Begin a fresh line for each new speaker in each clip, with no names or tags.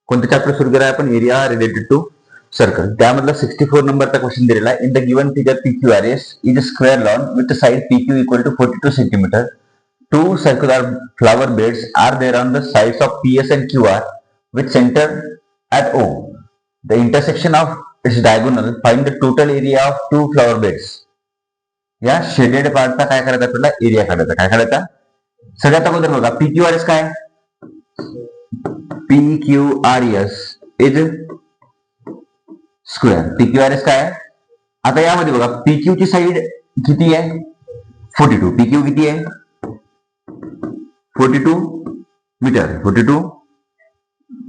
कोणतं चॅप्टर सुरू केलं आपण? Area related to circle. त्यामधला 64 नंबरचा क्वेश्चन दिलेला आहे. In the given figure PQRS is a square lawn with side PQ equal to 42 centimetre. Two circular flower beds are there on the sides of PS and QR with center at O. The intersection of its diagonal. Find the total area of two flower beds. या shaded पार्टचा काय करायचा? आपल्याला area काढायचा. काय काढायचा? सगळ्यात अगोदर बघा PQRS काय? PQRS is square. PQRS काय? आता यामध्ये बघा PQ ची साईड किती आहे? 42. PQ किती आहे? 42 मीटर. 42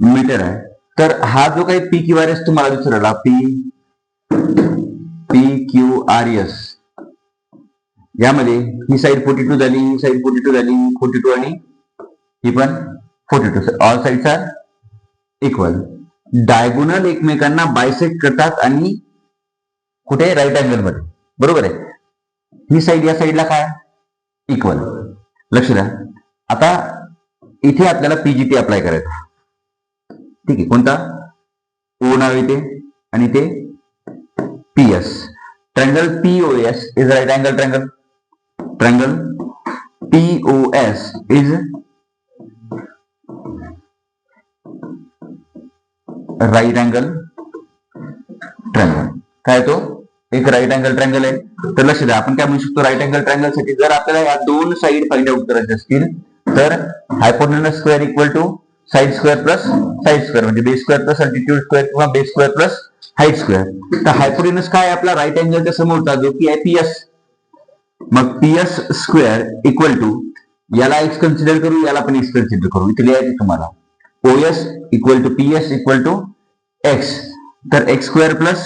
मीटर आहे. तर हा जो काही PQRS तुम्हाला दिसून राहिला PQRS यामध्ये ही साईड 42 झाली, ही साईड 42 झाली, 42 आणि ही पण 42. All sides are equal. Diagonal एकमेकांना बायसेक्ट करतात आणि कुठे? राईट अँगल मध्ये. बरोबर आहे. ही साईड या साईडला काय? इक्वल. लक्ष द्या. आता इथे आपल्याला PGT अप्लाय करायचा. ठीक आहे. कोणता? O नाव येते आणि ते PS. Triangle POS is right angle triangle. Triangle POS is right angle triangle. काय तो? एक राईट अँगल ट्रँगल आहे. तर लक्ष द्या. आपण काय म्हणू शकतो? राईट अँगल ट्रँगल साठी जर आपल्याला या दोन साईड फाइंड आउट करायचे असतील तर hypotenuse square equal to side square plus side square म्हणजे base square plus altitude square किंवा base square plus height square. तर हायपोटेनस काय? आपला राईट अँगलच्या समोरचा जो की आहे PS. मग PS स्क्वेअर इक्वल टू याला x कन्सिडर करू, याला पण x कन्सिडर करू. इथे लिहायचं तुम्हाला OS equal to PS equal to x. तर x square plus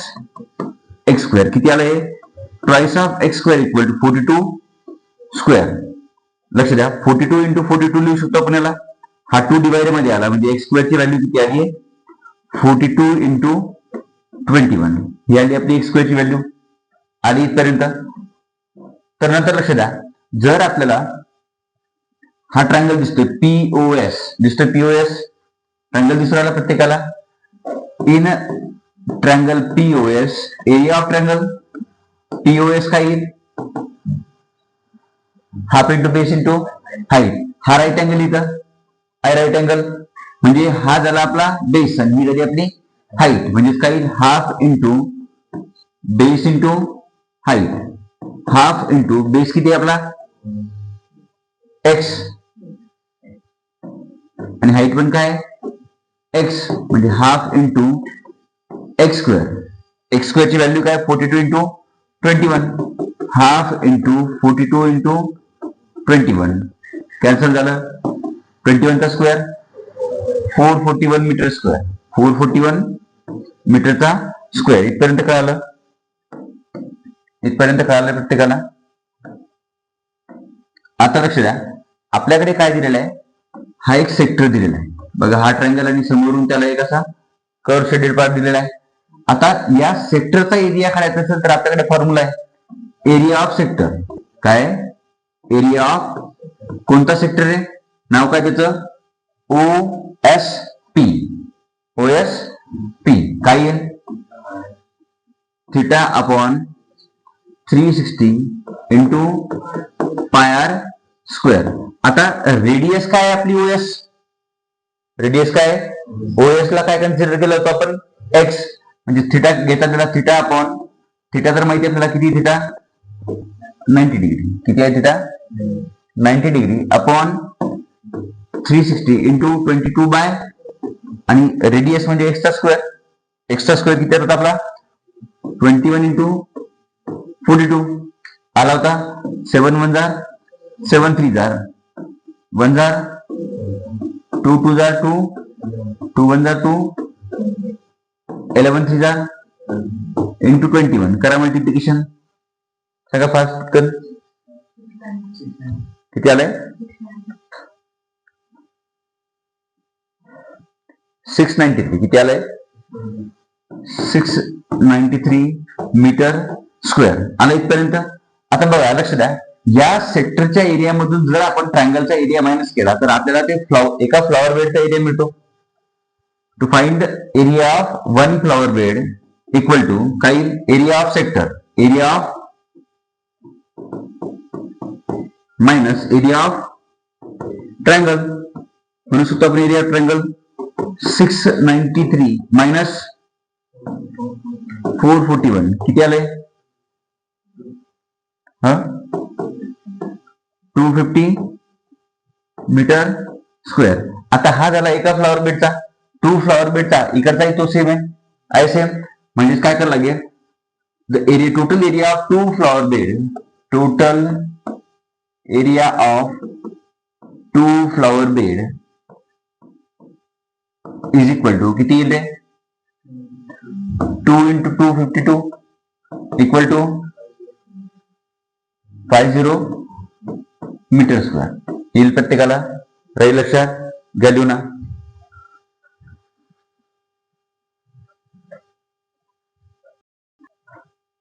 x square किती आलं? हे twice of x square equal to 42 square. लक्ष द्या. 42 इंटू 42 लिहू शकतो आपण याला. हा 2 डिवाइड मध्ये आला म्हणजे x स्क्वेअर ची व्हॅल्यू किती आली? 42 इंटू 21 ही आली आपली x स्क्वेअर ची व्हॅल्यू. आली इथपर्यंत. तर नंतर लक्ष द्या. जर आपल्याला हा ट्रायंगल दिसतोय POS दिसतोय POS ट्रायंगल दिसू राहिला प्रत्येकाला. In triangle POS area of triangle POS काय येईल? Half into base into height. हा राईट अँगल इथं आहे. राईट अँगल म्हणजे हा झाला आपला बेस आणि ही झाली आपली हाईट. म्हणजे काय येईल? Half into base into height. Half into base किती आहे आपला? x आणि हाईट पण काय? x म्हणजे half into x square. x square ची व्हॅल्यू काय? 42 into 21. Half into 42 into 21 cancel झालं. 21 चा स्क्वेअर 441 मीटर स्क्वेअर. 441 मीटरचा स्क्वेअर. इथपर्यंत कळालं? इथपर्यंत कळालं प्रत्येकाला? आता लक्ष द्या. आपल्याकडे काय दिलेलं आहे? हा एक सेक्टर दिलेला आहे बघा. हा ट्रायंगल आणि समोरून त्याला एक असा कर्व शेडेड पार्ट दिलेला आहे. आता या सेक्टरचा एरिया काढायचा असेल तर आपल्याकडे फॉर्म्युला आहे एरिया ऑफ सेक्टर. काय? एरिया ऑफ कोणता सेक्टर आहे? नाव काय त्याचं? OSP. OSP काय आहे? Theta upon 360 into pi r square. आता रेडियस काय आहे आपली? OS. रेडियस काय? OS ला काय कन्सिडर केलं होतं आपण? x म्हणजे थिटा घेता त्याला थिटा अपॉन थिटा तर माहिती आहे आपल्याला किती? Theta 90 degree. किती आहे theta? 90 degree upon 360 into 22 by आणि रेडियस म्हणजे एक्सचा स्क्वेअर. एक्सचा स्क्वेअर किती होता आपला? 21 इंटू 42 आला होता. 7 1 जार 7 3 जार 1 जार 2 2 जार 2 2 1 जार 2 11 3 जार इंटू 21. करा मल्टिप्लिकेशन सगळं फास्ट कर. किती आलंय? 693. किती आलंय? 693 मीटर स्क्वेअर आलं इथपर्यंत. आता बघा लक्ष द्या. या सेक्टरच्या एरियामधून जर आपण ट्रायंगलचा एरिया मायनस केला तर आपल्याला ते एका फ्लॉवर बेडचा एरिया मिळतो to find area of one flower bed equal to काय area of sector, area of minus area of triangle. म्हणू शकतो आपण एरिया ऑफ ट्रायंगल 693 मायनस 441 किती आले? 250 मीटर स्क्वेअर. आता हा झाला एका फ्लॉवर बेडचा. 2 फ्लॉवर बेडचा इकडचाही तो सेम आहे सेम. म्हणजे काय करायला लागेल? The area total area of 2 flower bed, total area of 2 flower bed is equal to किती येते? 2 into 252 equal to 50 metre square येईल प्रत्येकाला. राहील लक्षात? घ्या लिहू ना.